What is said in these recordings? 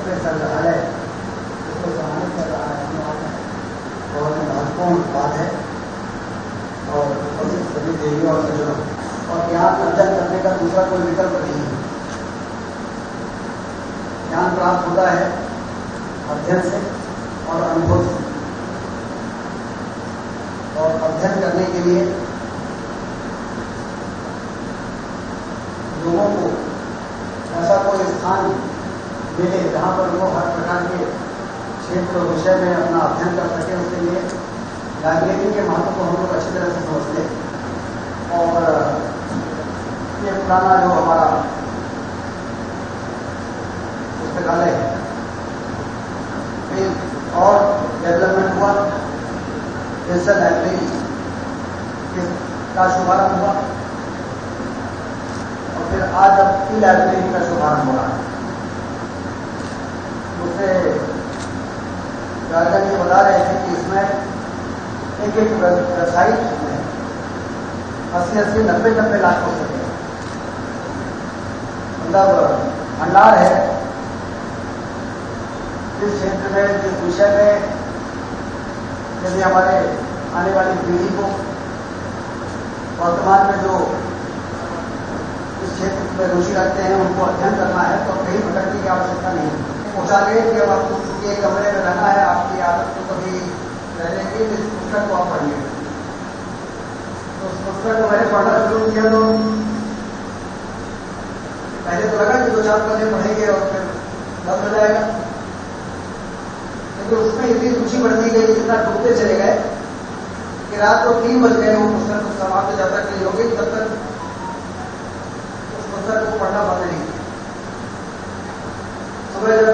में संग्रहालय इसको सम्मानित कर रहा है, बहुत महत्वपूर्ण बात है। और सभी देवियों और सज्जनों, और ज्ञान अर्जन करने का दूसरा कोई विकल्प नहीं है। ज्ञान प्राप्त होता है अध्ययन से और अनुभव से, और अध्ययन करने के लिए लोगों को ऐसा कोई स्थान मिले जहाँ पर वो हर प्रकार के क्षेत्र और विषय में अपना अध्ययन कर सके। उसके लिए लाइब्रेरी के महत्व को हम लोग अच्छी तरह से समझते हैं। और ये पुराना जो हमारा पुस्तकालय है, फिर और डेवलपमेंट हुआ, डिजिटल लाइब्रेरी का शुभारंभ हुआ, और फिर आज अब ई लाइब्रेरी का शुभारंभ हो रहा है। उससे गार्डन ये बता रहे थे कि इसमें एक वेबसाइट में 80-80, 90-90 लाख हो सके, मतलब भंडार है। जिस क्षेत्र में, जिस विषय में यदि हमारे आने वाली पीढ़ी को वर्तमान में जो इस क्षेत्र में रुचि रखते हैं उनको अध्ययन करना है, तो कहीं भटकने की आवश्यकता नहीं है। पहुंचाने कि अब आपको चूंकि एक कमरे में रहना है, आपकी आदत तो कभी रहने की, इस पुस्तक को आप पढ़िए। तो उस पुस्तक को मैंने पढ़ना शुरू किया तो पहले तो लगा कि 2-4 पन्ने पढ़ेंगे और फिर बंद हो जाएगा, लेकिन उसमें इतनी रुचि बढ़ती गई, इतना डूबते चले गए कि रात को 3 बज गए वो पुस्तक समाप्त जब तक नहीं होगी तब तक उस पुस्तक को पढ़ना बंद नहीं। सुबह जब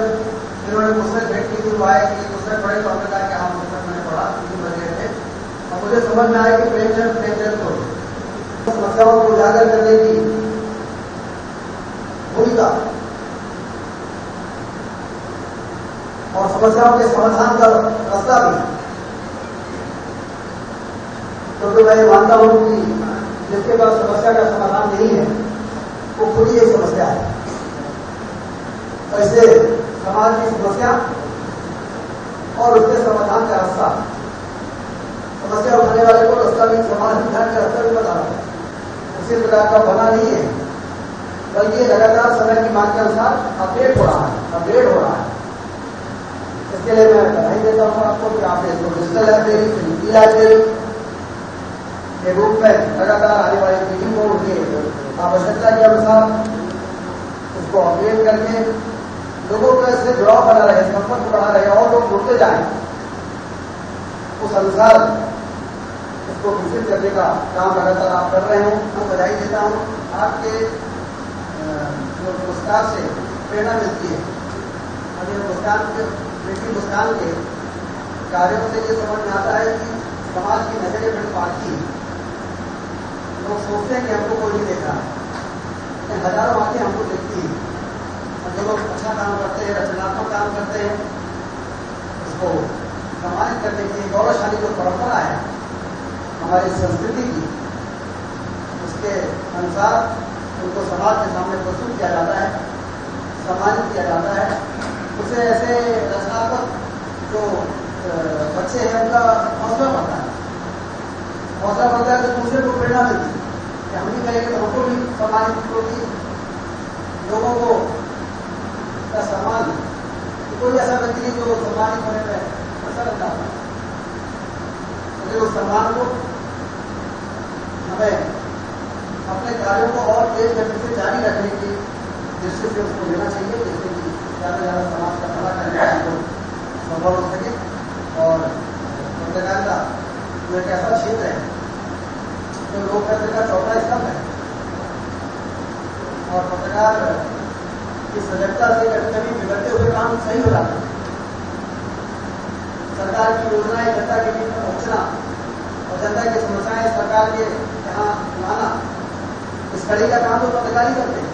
इन्होंने पुस्तक भेंट की थी, वो आए कि पुस्तक पढ़े, तो हमने कहा कि हाँ पुस्तक मैंने पढ़ा, 3 बज गए थे। और मुझे समझ में आया कि प्रेमचंद को समस्याओं को उजागर करने की भूमिका और समस्याओं के समाधान का रास्ता भी, क्योंकि मैं ये मानता हूं कि जिसके पास समस्या का समाधान नहीं है वो खुद ही एक समस्या है। ऐसे समाज की समस्या और उसके समाधान का रास्ता, समस्या उठाने वाले को रास्ता भी, समाधान का रास्ता भी बता रहा है, उसी प्रकार का बना नहीं है, बल्कि लगातार समय की मांग के अनुसार अपडेट हो रहा है। इसके लिए मैं बधाई देता हूँ आपको कि आपने इसको डिजिटल लाइब्रेरी, ई लाइब्रेरी के रूप में लगातार आने वाली पीढ़ी को उनकी आवश्यकता के अनुसार उसको अपडेट करके लोगों को इससे जुड़ाव बना रहे, संपर्क बढ़ा रहे और लोग जुड़ते जाएं, उस अनुसार इसको विकसित करने का काम लगातार आप कर रहे हैं। मैं बधाई देता हूँ। आपके जो पुरस्कार से प्रेरणा मिलती है, मुस्कान के कार्यों से ये समझ में आता है कि समाज की नजरें बड़ी बाकी है। लोग सोचते हैं कि हमको कोई नहीं देख रहा है, लेकिन हजारों आंखें हमको देखती है। और जो लोग अच्छा काम करते हैं, रचनात्मक काम करते हैं, उसको सम्मानित करने की गौरवशाली जो परंपरा है हमारी संस्कृति की, उसके अनुसार उनको समाज के सामने प्रस्तुत किया जाता है, सम्मानित किया जाता है। उसे ऐसे रचनात्मक जो बच्चे हैं उनका हौसला बढ़ता है, तो दूसरे को प्रेरणा मिलती है कि हम नहीं करेंगे तो हमको भी सम्मानित होगी। लोगों को का सम्मान, कोई ऐसा व्यक्ति नहीं जो सम्मानित होने में अच्छा लगता है, उस सम्मान को हमें अपने कार्यों को और तेज गति से जारी रखने की दृष्टि से उसको लेना चाहिए, जिससे कि ज़्यादा से ज़्यादा समाज का भला करने का संभव हो सके। और पत्रकारिता जो एक ऐसा क्षेत्र है जो लोकतंत्र का चौथा स्तंभ है, और पत्रकार की सजगता से कभी कभी बिगड़ते हुए काम सही हो जाता है। सरकार की योजनाएं जनता के बीच में पहुंचना और जनता की समस्याएं सरकार के यहाँ लाना, इस कड़ी का काम तो पत्रकार ही करते हैं।